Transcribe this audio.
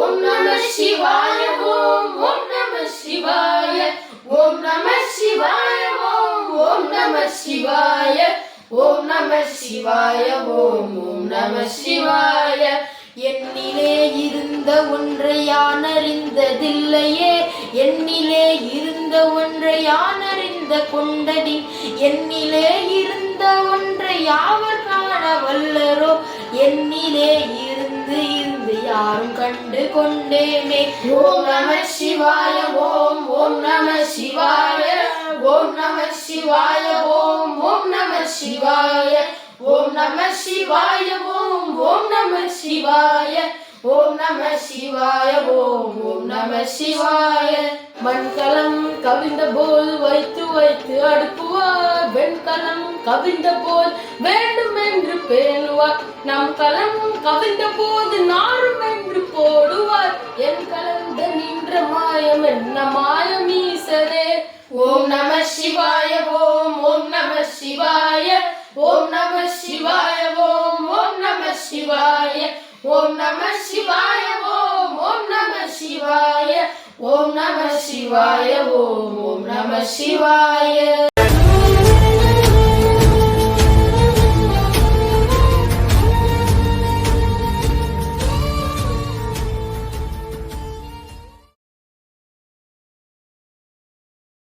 ஓம் நம சிவாய ஓம் ஓம் நம சிவாய ஓம் நம சிவாய ஓம் ஓம் நம சிவாய ஓம் நம சிவாய ஓம் ஓம் நம சிவாய. என்னிலே இருந்த ஒன்றை யான் அறிந்ததில்லையே, என்னிலே இருந்த ஒன்றை யான் அறிந்த கொண்டடி, என்னிலே இருந்த ஒன்றை யாவர் காண வல்லரோ, என்னிலே இருந்து இருந்து யாரும் கண்டு கொண்டேனே. ஓம் நம சிவாய ஓம் ஓம் நம சிவாய ஓம் நம சிவாய ஓம் ஓம் நம சிவாய ஓம் நம சிவாய ஓம் ஓம் நம சிவாய ஓம் நம சிவாய ஓம் ஓம் நம சிவாய. மண்கலம் கவிழ்ந்த போல் வைத்து வைத்து அடுக்குவார், வெண்கலம் கவிழ்ந்த போல் வேண்டும் என்று பேணுவார், நம் கலம் கவிழ்ந்த போது நாரும் என்று போடுவார், என் கலந்த நின்ற மாயம் என்ன மாயம் ஈசரே. ஓம் நம சிவாய ஓம் ஓம் நம சிவாய ஓம் நம சிவாய ஓம் ஓம் நம சிவாய ஓம் நம சிவாய ஓம் ஓம் நம சிவாய ஓம் நம சிவாய ஓம் ஓம் நம சிவாய.